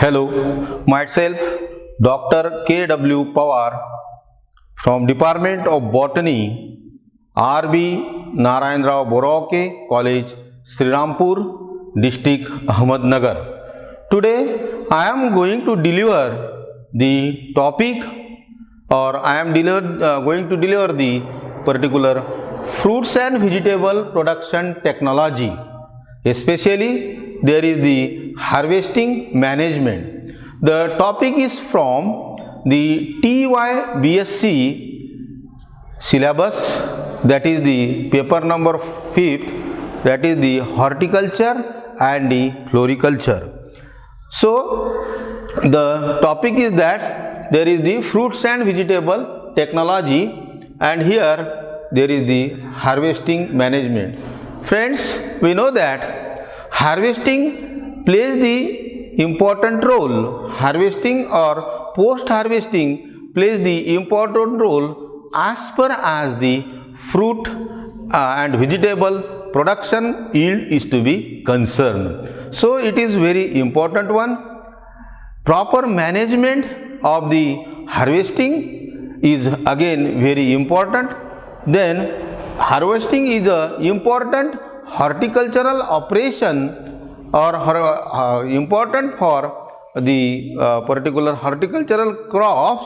Hello, myself Dr. K.W. Pawar from Department of Botany, R.B. Narayan Rao Borake College, Srirampur, District Ahmednagar. Today I am going to deliver the topic going to deliver the particular fruits and vegetable production technology. Especially there is the harvesting management. The topic is from the TYBSc syllabus, that is the paper number 5th, that is the horticulture and the floriculture. So the topic is that there is the fruits and vegetable technology, and here there is the harvesting management. Friends, we know that harvesting plays the important role. Harvesting or post-harvesting plays the important role as per as the fruit and vegetable production yield is to be concerned. So it is very important one. Proper management of the harvesting is again very important. Then harvesting is a important horticultural operation or important for the particular horticultural crops,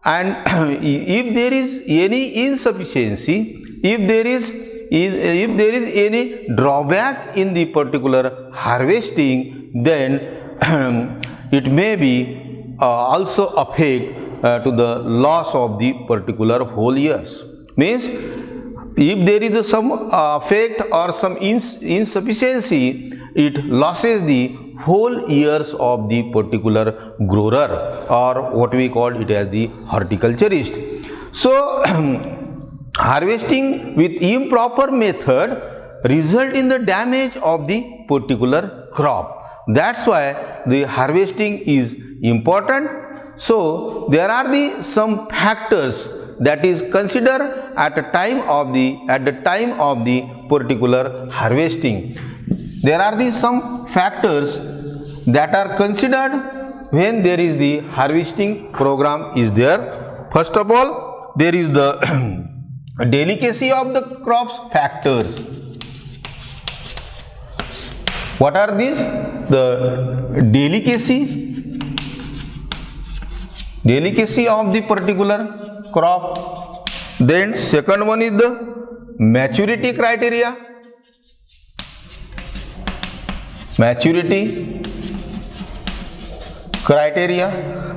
and if there is any insufficiency, if there is any drawback in the particular harvesting, then it may be also affect to the loss of the particular whole years. Means if there is some effect or some insufficiency, it losses the whole years of the particular grower, or what we call it as the horticulturist. So harvesting with improper method result in the damage of the particular crop. That's why the harvesting is important. So there are some factors that is considered at the time of the particular harvesting. There are some factors that are considered when there is the harvesting program is there. First of all, there is the delicacy of the crops factors. What are these? The delicacy of the particular crop. Then second one is the maturity criteria.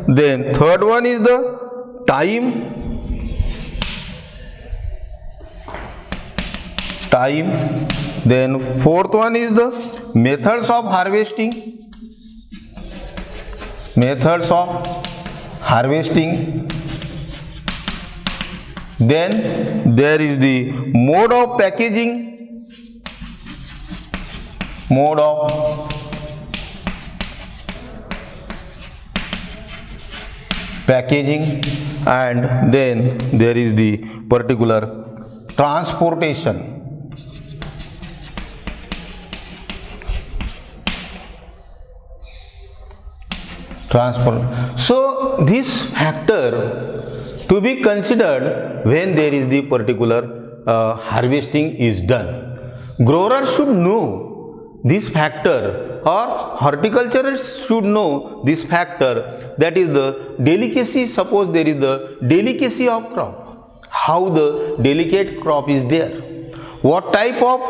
Then third one is the time. Then fourth one is the methods of harvesting. Then there is the mode of packaging. And then there is the particular transportation. So this factor to be considered when there is the particular harvesting is done. Grower should know this factor, or horticulturist should know this factor, that is the delicacy. Suppose there is the delicacy of crop, how the delicate crop is there, what type of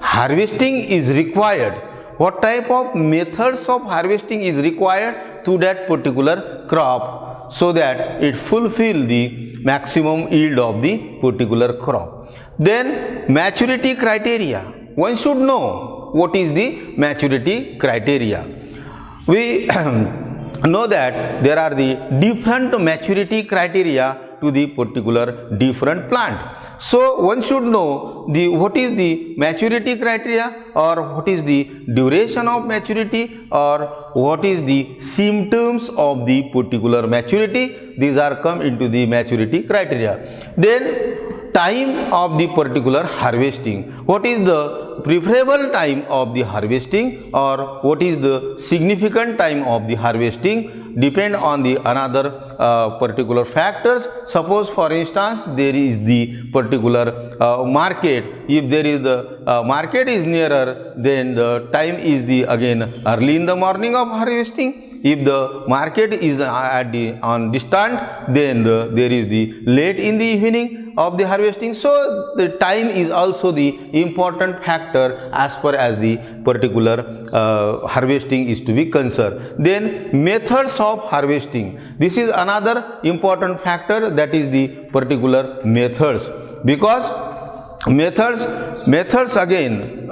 harvesting is required, what type of methods of harvesting is required to that particular crop, so that it fulfill the maximum yield of the particular crop. Then maturity criteria. One should know what is the maturity criteria. We know that there are the different maturity criteria to the particular different plant. So one should know what is the maturity criteria, or what is the duration of maturity, or what is the symptoms of the particular maturity. These are come into the maturity criteria. Then time of the particular harvesting. What is the preferable time of the harvesting or what is the significant time of the harvesting depend on the another particular factors. Suppose for instance there is the particular market. If there is the market is nearer, then the time is the again early in the morning of harvesting. If the market is at the on distant, then there is the late in the evening of the harvesting. So the time is also the important factor as far as the particular harvesting is to be concerned. Then methods of harvesting. This is another important factor, that is the particular methods, because methods again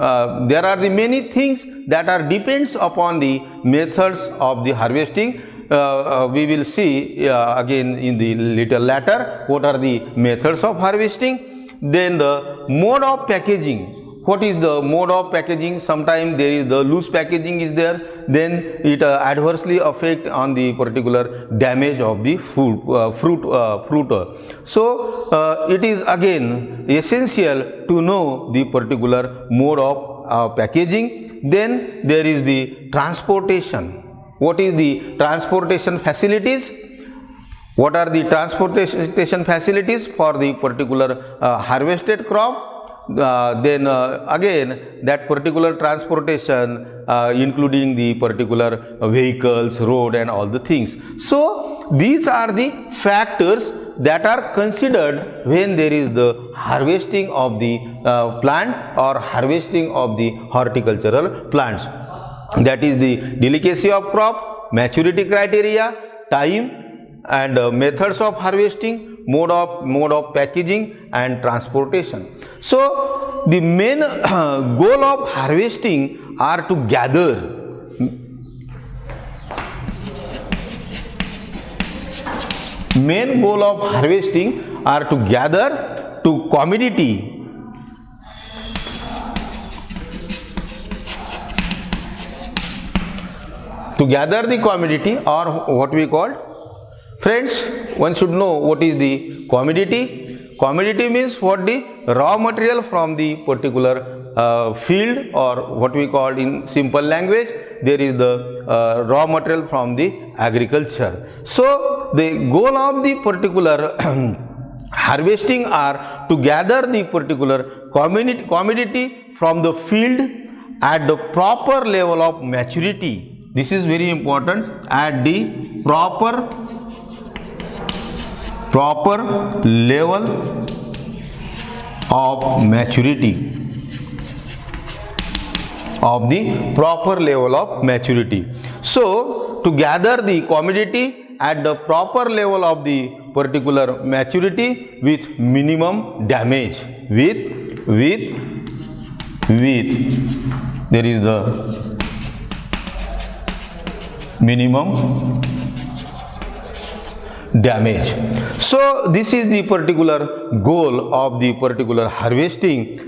there are the many things that are depends upon the methods of the harvesting. We will see again in the little later what are the methods of harvesting. Then the mode of packaging. What is the mode of packaging? Sometimes there is the loose packaging is there, then it adversely affect on the particular damage of the fruit. So it is again essential to know the particular mode of packaging. Then there is the transportation. What is the transportation facilities? What are the transportation facilities for the particular harvested crop? Then again that particular transportation including the particular vehicles, road and all the things. So these are the factors that are considered when there is the harvesting of the plant or harvesting of the horticultural plants. That is the delicacy of crop, maturity criteria, time and methods of harvesting, mode of packaging and transportation. So the main goal of harvesting are to gather to commodity to gather the commodity, or what we call, friends, one should know what is the commodity. Commodity means what the raw material from the particular field, or what we call in simple language, there is the raw material from the agriculture. So the goal of the particular harvesting are to gather the particular commodity from the field at the proper level of maturity. This is very important, at the proper level of maturity, So to gather the commodity at the proper level of the particular maturity with minimum damage, with there is the minimum damage. So this is the particular goal of the particular harvesting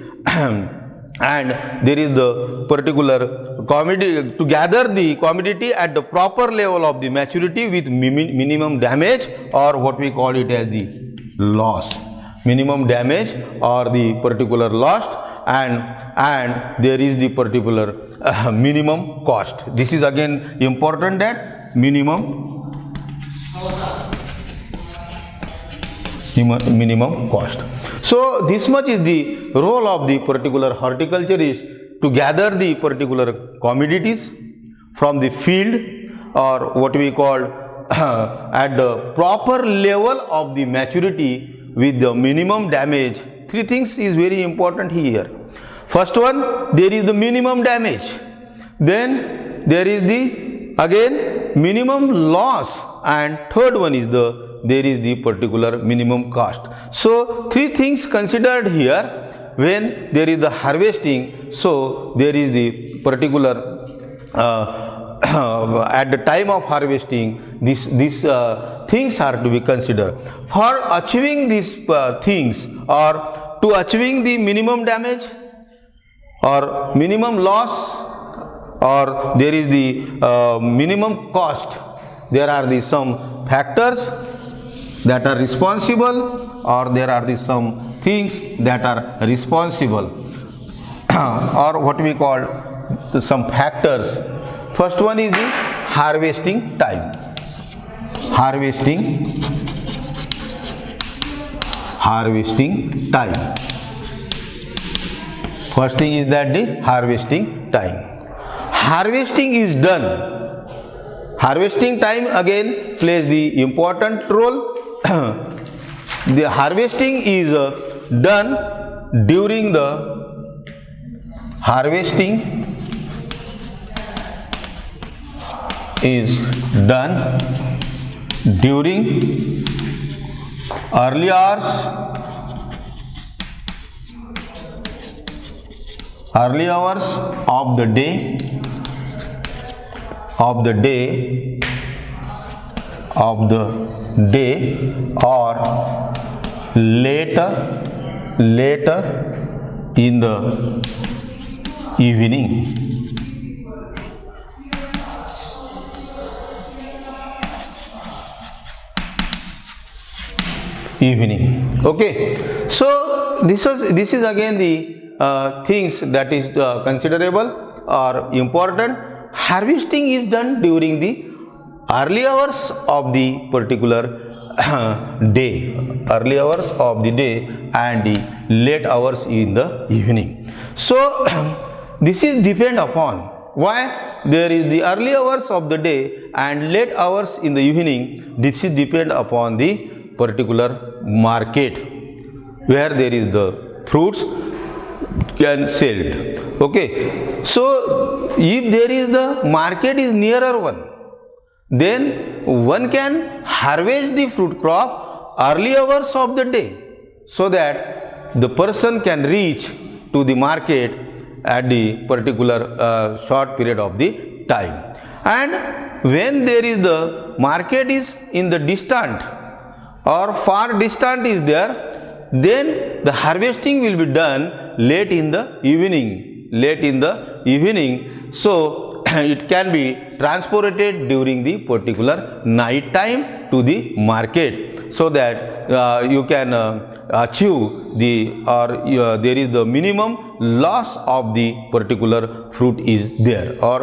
and there is the particular commodity to gather the commodity at the proper level of the maturity with minimum damage, or what we call it as the loss, minimum damage or the particular loss, and there is the particular minimum cost. This is again important, that minimum cost. So this much is the role of the particular horticulturist, to gather the particular commodities from the field, or what we call at the proper level of the maturity with the minimum damage. Three things is very important here. First one, there is the minimum damage, then there is the again minimum loss, and third one is there is the particular minimum cost. So three things considered here when there is the harvesting. So there is the particular at the time of harvesting, these things are to be considered. For achieving these things, or to achieving the minimum damage or minimum loss, or there is the minimum cost, there are the some factors that are responsible, or there are the some things that are responsible or what we call some factors. First one is the harvesting time. Harvesting time. First thing is that the harvesting time. Harvesting is done. Harvesting time again plays the important role. The harvesting is done during the harvesting is done during early hours of the day or later in the evening. Okay, so this is again the things that is considerable or important. Harvesting is done during the early hours of the particular day, and the late hours in the evening. So this is depend upon why there is the early hours of the day and late hours in the evening. This is depend upon the particular market where there is the fruits can sell. Okay, so if there is the market is nearer one, then one can harvest the fruit crop early hours of the day, so that the person can reach to the market at the particular short period of the time. And when there is the market is in the distant or far distant is there, then the harvesting will be done late in the evening. So it can be transported during the particular night time to the market, so that you can achieve the there is the minimum loss of the particular fruit is there, or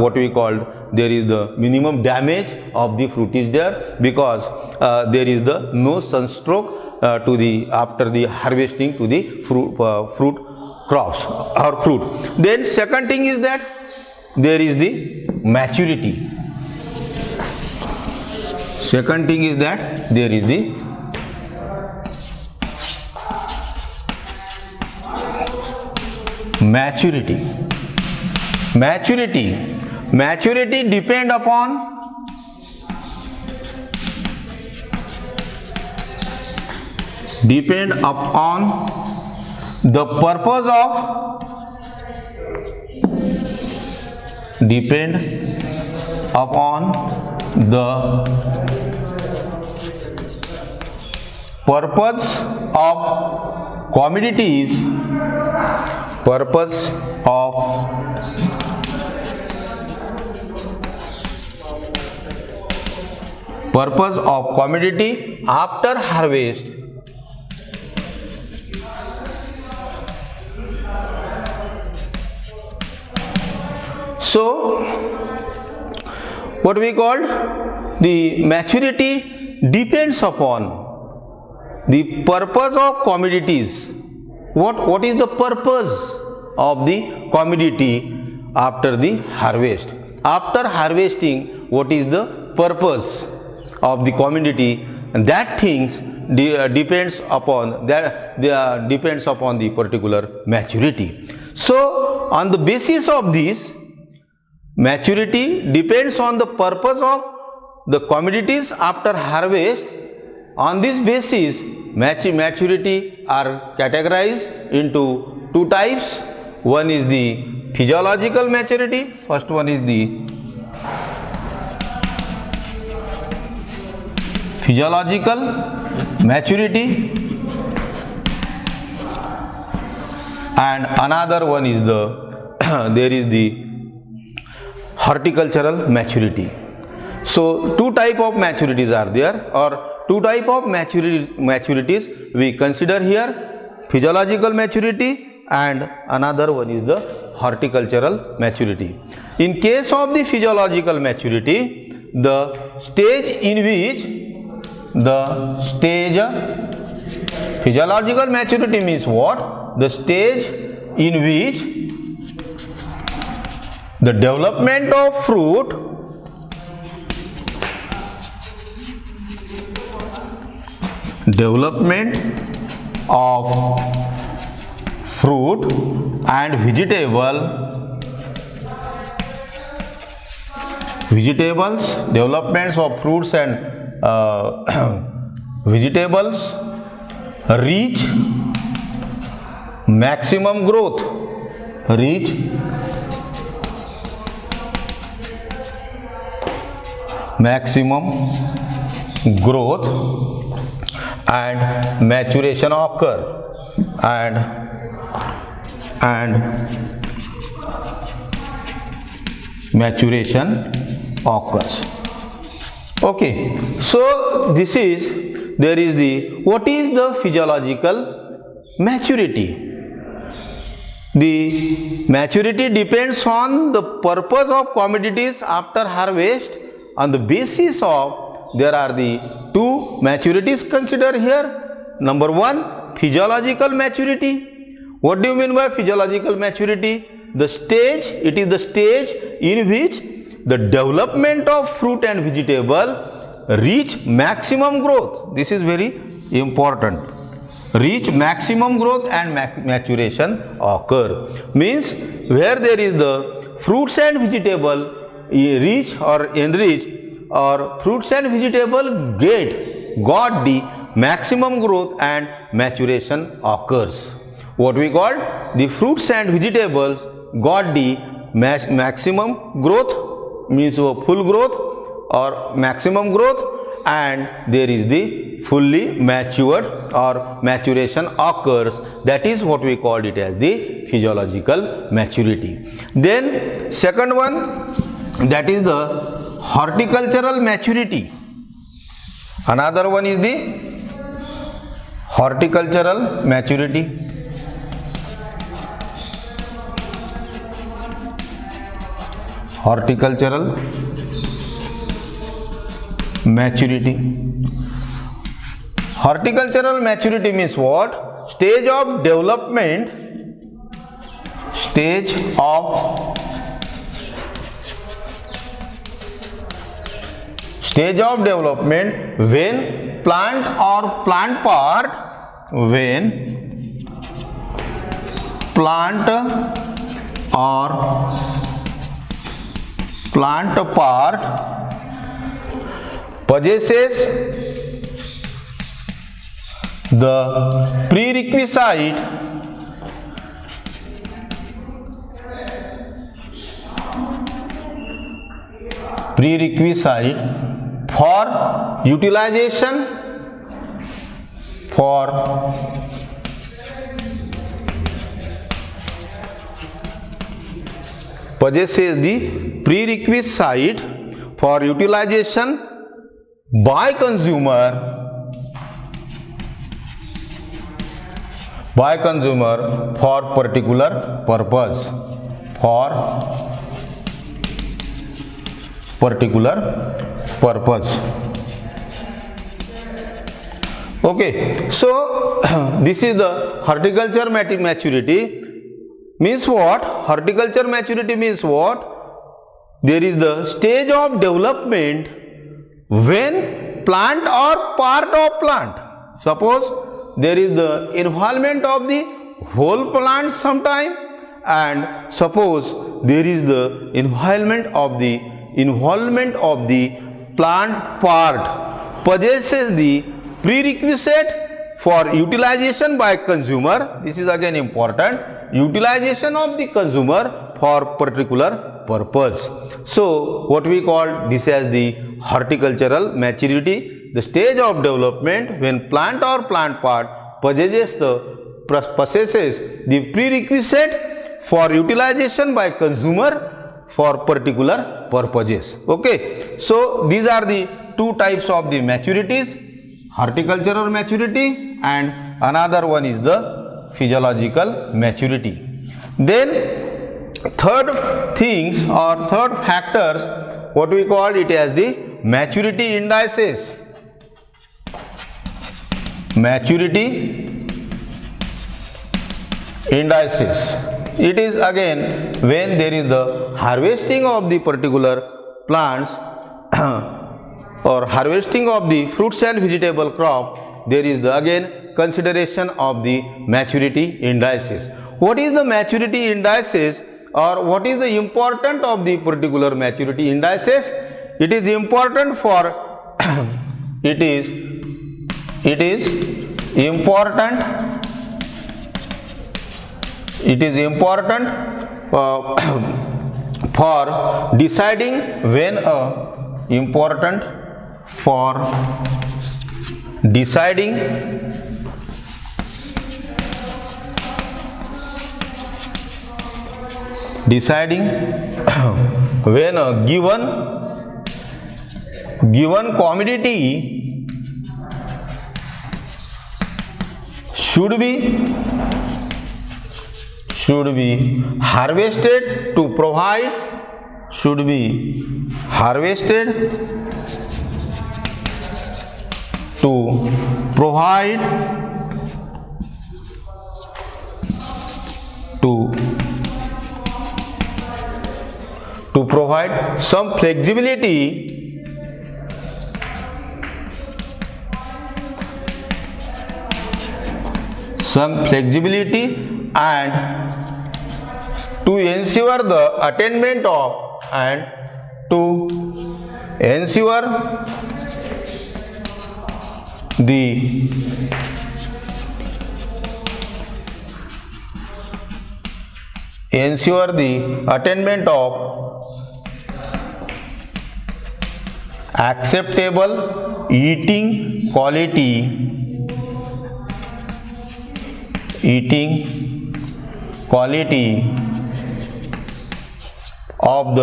what we call there is the minimum damage of the fruit is there, because there is the no sunstroke to the after the harvesting to the fruit crops or fruit. Then second thing is that there is the maturity. Second thing is that there is the maturity. Maturity depend upon the purpose of commodities, purpose of commodity after harvest. So what we call the maturity depends upon the purpose of commodities. What is the purpose of the commodity after the harvest? After harvesting, what is the purpose of the commodity? And that things depends upon the particular maturity. So on the basis of this, maturity depends on the purpose of the commodities after harvest. On this basis, maturity are categorized into two types. One is the physiological maturity. First one is the physiological maturity, and another one is the there is the horticultural maturity. So two type of maturities are there, or two type of maturities we consider here: physiological maturity and another one is the horticultural maturity. In case of the physiological maturity, the stage in which physiological maturity means what? The stage in which the development of fruit and developments of fruits and vegetables reach maximum growth, and maturation occur, Okay, so there is what is the physiological maturity? The maturity depends on the purpose of commodities after harvest. On the basis of, there are the two maturities considered here. Number one, physiological maturity. What do you mean by physiological maturity? The stage, it is the stage in which the development of fruit and vegetable reach maximum growth. This is very important. Reach maximum growth and maturation occur. Means where there is the fruits and vegetable reach or enrich, or fruits and vegetable got the maximum growth and maturation occurs. What we call the fruits and vegetables got the maximum growth, means full growth or maximum growth, and there is the fully matured or maturation occurs. That is what we called it as the physiological maturity. Then second one, that is the horticultural maturity. Another one is the horticultural maturity. Horticultural maturity. Horticultural maturity means what? Stage of development when plant or plant part possesses the prerequisite for utilization possesses the prerequisite for utilization by consumer for particular purpose. Okay, so this is the horticulture maturity. Means what? Horticulture maturity means what? There is the stage of development when plant or part of plant. Suppose there is the involvement of the whole plant sometime, and suppose there is the involvement of the plant part possesses the prerequisite for utilization by consumer. This is again important. Utilization of the consumer for particular purpose. So what we call this as the horticultural maturity, the stage of development when plant or plant part possesses the prerequisite for utilization by consumer for particular purposes. Okay, so these are the two types of the maturities, horticultural maturity and another one is the physiological maturity. Then third things or third factors, what we call it as the maturity indices. Maturity indices. It is again when there is the harvesting of the particular plants or harvesting of the fruits and vegetable crop, there is the again consideration of the maturity indices. What is the maturity indices or what is the importance of the particular maturity indices? It is important for it is important for deciding when deciding when a given commodity should be harvested to provide some flexibility and to ensure the attainment of acceptable eating quality of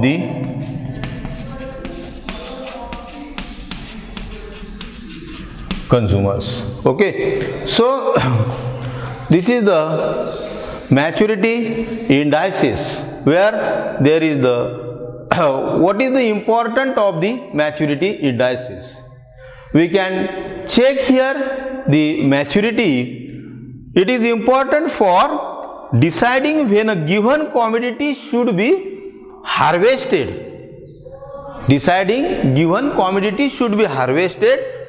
the consumers. Okay, so this is the maturity indices, where there is the what is the importance of the maturity indices. We can check here the maturity. It is important for deciding when a given commodity should be harvested.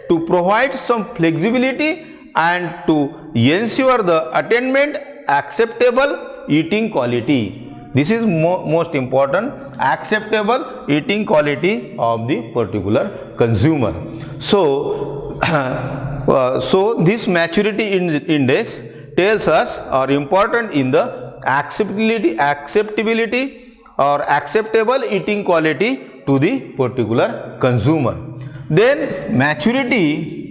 To provide some flexibility and to ensure the attainment acceptable eating quality. This is most important, acceptable eating quality of the particular consumer. So, so this maturity index tells us or important in the acceptability or acceptable eating quality to the particular consumer. Then maturity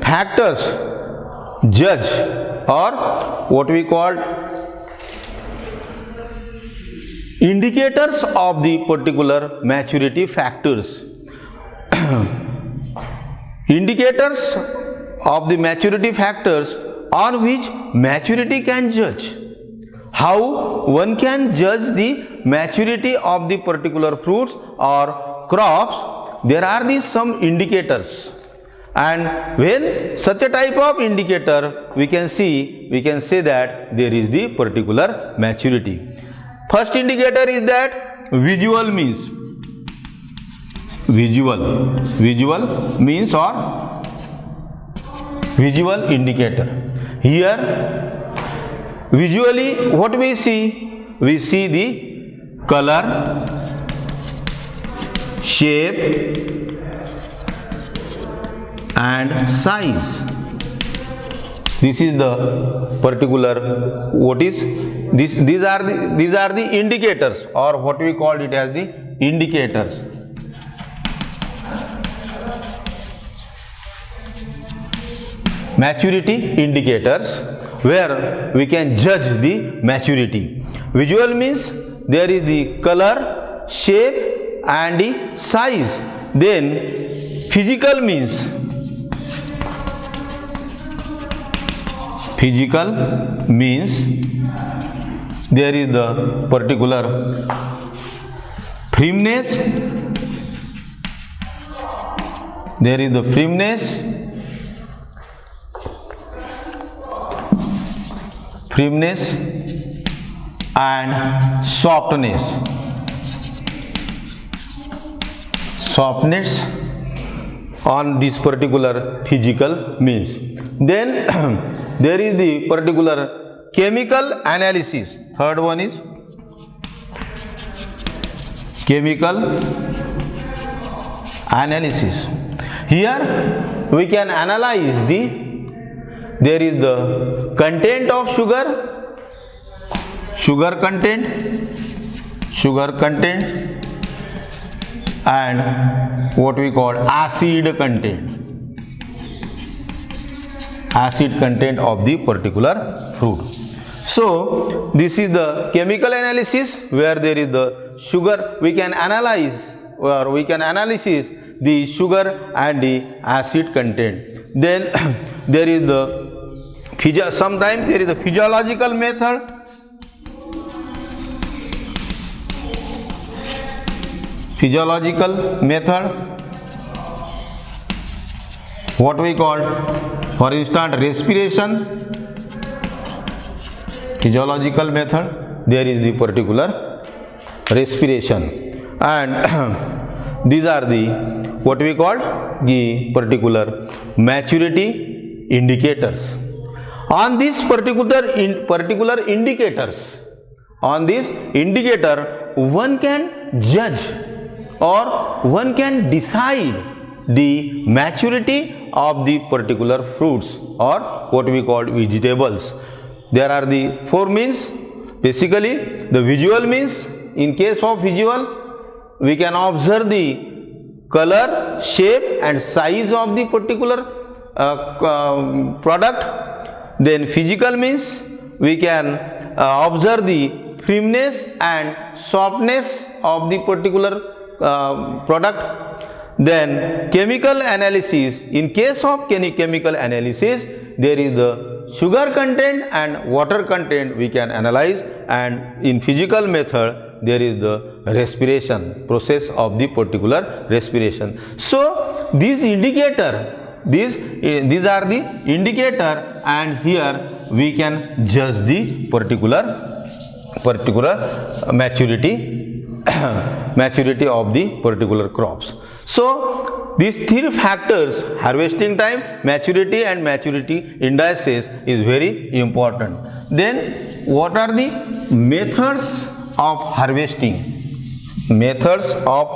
factors judge or what we call indicators of the particular maturity factors. Indicators of the maturity factors on which maturity can judge. How one can judge the maturity of the particular fruits or crops? There are some indicators, and when such a type of indicator we can say that there is the particular maturity. First indicator is that visual means or visual indicator. Here visually what we see? We see the color, shape and size. This is the particular what is this? These are the indicators, or what we call it as the indicators. Maturity indicators, where we can judge the maturity. Visual means there is the color, shape and the size. Then physical means there is the particular firmness, and softness on this particular physical means. Then there is the particular chemical analysis. Third one is chemical analysis. Here we can analyze there is the content of sugar content and what we call acid content of the particular fruit. So this is the chemical analysis, where there is the sugar. We can analyze the sugar and the acid content. Then there is sometimes there is a physiological method. What we call, for instance, respiration. Physiological method, there is the particular respiration, and these are the what we call the particular maturity indicators. On this particular indicators, on this indicator, one can judge or one can decide the maturity of the particular fruits or what we call vegetables. There are the four means. Basically, the visual means. In case of visual, we can observe the color, shape and size of the particular product. Then physical means, we can observe the firmness and softness of the particular product. Then chemical analysis. In case of chemical analysis, there is the sugar content and water content we can analyze, and in physical method there is the respiration, process of the particular respiration. So these indicator, these are the indicator, and here we can judge the particular maturity of the particular crops. So these three factors, harvesting time, maturity and maturity indices, is very important. Then what are the methods of harvesting? Methods of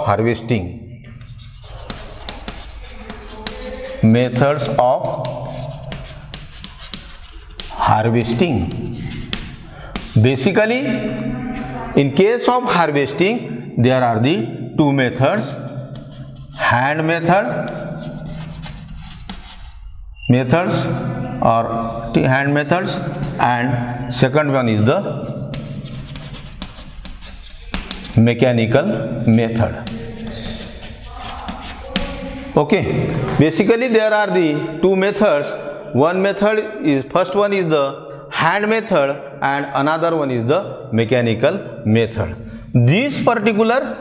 harvesting. Basically, in case of harvesting, there are the two methods: hand methods and second one is the mechanical method. Okay, basically there are the two methods. First one is the hand method and another one is the mechanical method. This particular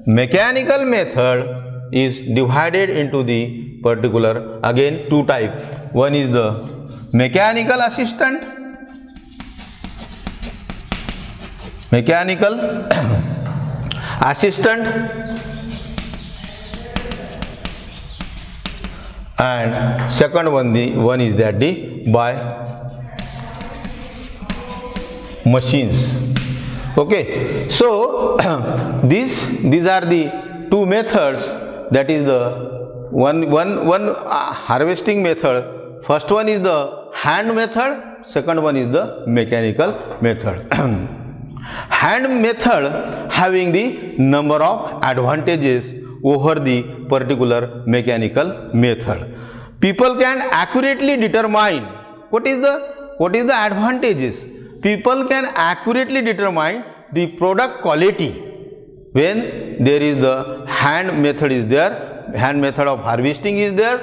mechanical method is divided into the particular, again, two types. One is the mechanical assistant, and second one is that by machines. Okay, so these are the two methods. That is the one harvesting method. First one is the hand method, second one is the mechanical method. Hand method having the number of advantages over the particular mechanical method. People can accurately determine what is the advantages. People can accurately determine the product quality when there is the hand method is there, hand method of harvesting is there,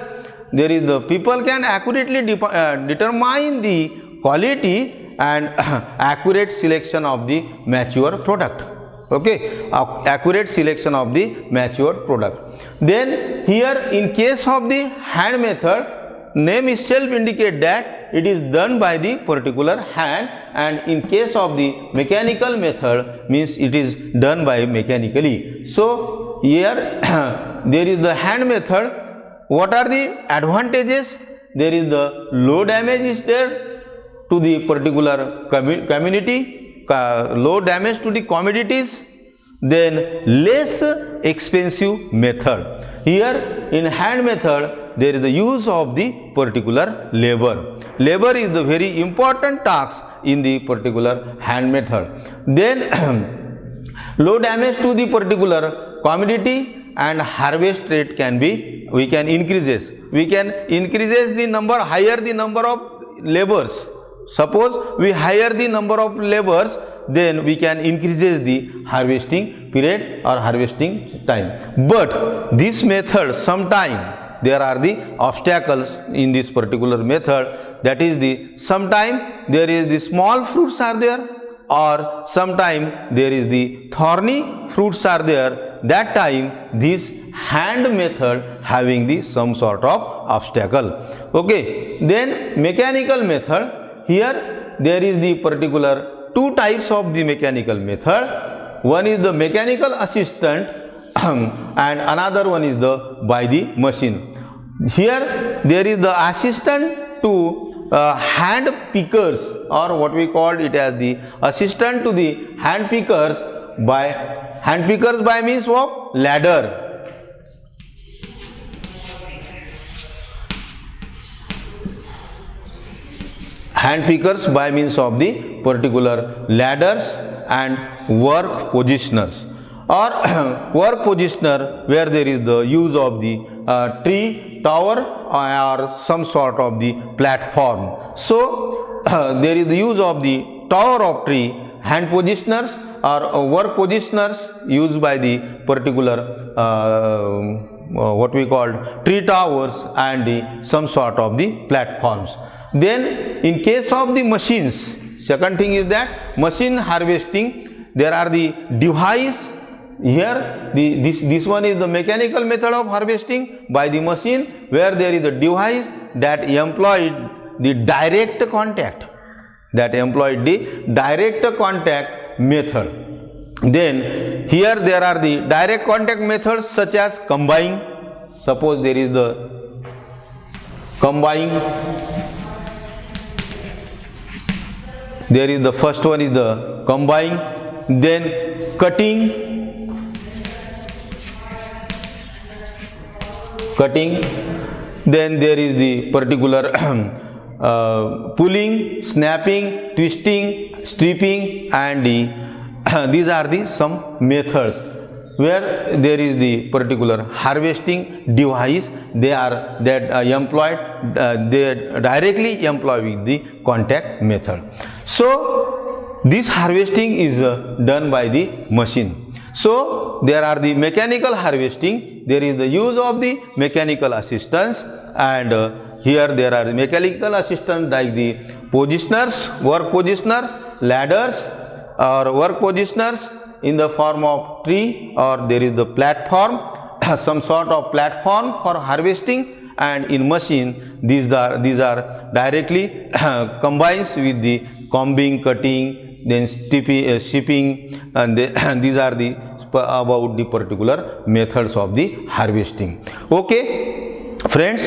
there is the people can accurately determine the quality and accurate selection of the mature product. Okay, accurate selection of the matured product. Then here in case of the hand method, name itself indicate that it is done by the particular hand, and in case of the mechanical method means it is done by mechanically. So here there is the hand method. What are the advantages? There is the low damage is there to the particular community, low damage to the commodities, then less expensive method. Here in hand method there is the use of the particular labor. Labor is the very important task in the particular hand method. Then low damage to the particular commodity and harvest rate can be, we can increases the number, higher the number of laborers. Suppose we hire the number of laborers, then we can increases the harvesting period or harvesting time. But this method, sometime there are the obstacles in this particular method, that is the sometime there is the small fruits are there, or sometime there is the thorny fruits are there. That time this hand method having the some sort of obstacle. Okay, then mechanical method. Here there is the particular two types of the mechanical method. One is the mechanical assistant and another one is the by the machine. Here there is the assistant to hand pickers, or what we call it as the assistant to the hand pickers by means of ladder. Hand pickers by means of the particular ladders and work positioners, or work positioner where there is the use of the tree tower or some sort of the platform. So there is the use of the tower of tree, hand positioners or work positioners used by the particular what we call tree towers and the some sort of the platforms. Then in case of the machines, second thing is that machine harvesting, there are the device. Here this one is the mechanical method of harvesting by the machine, where there is a device that employed the direct contact, method. Then here there are the direct contact methods such as combine. Suppose there is the combine. There is the first one is the combine, then cutting, then there is the particular pulling, snapping, twisting, stripping, and these are the some methods where there is the particular harvesting device. They are employed, they directly employ with the contact method. So this harvesting is done by the machine. So there are the mechanical harvesting, there is the use of the mechanical assistance, and here there are the mechanical assistants like the positioners, work positioners, ladders or work positioners in the form of tree, or there is the platform, some sort of platform for harvesting, and in machine these are directly combines with the combing, cutting, then shipping, and these are the about the particular methods of the harvesting. Okay friends,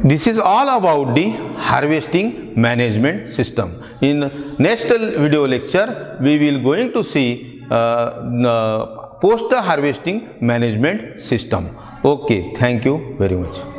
this is all about the harvesting management system. In next video lecture we will going to see post harvesting management system. Okay, thank you very much.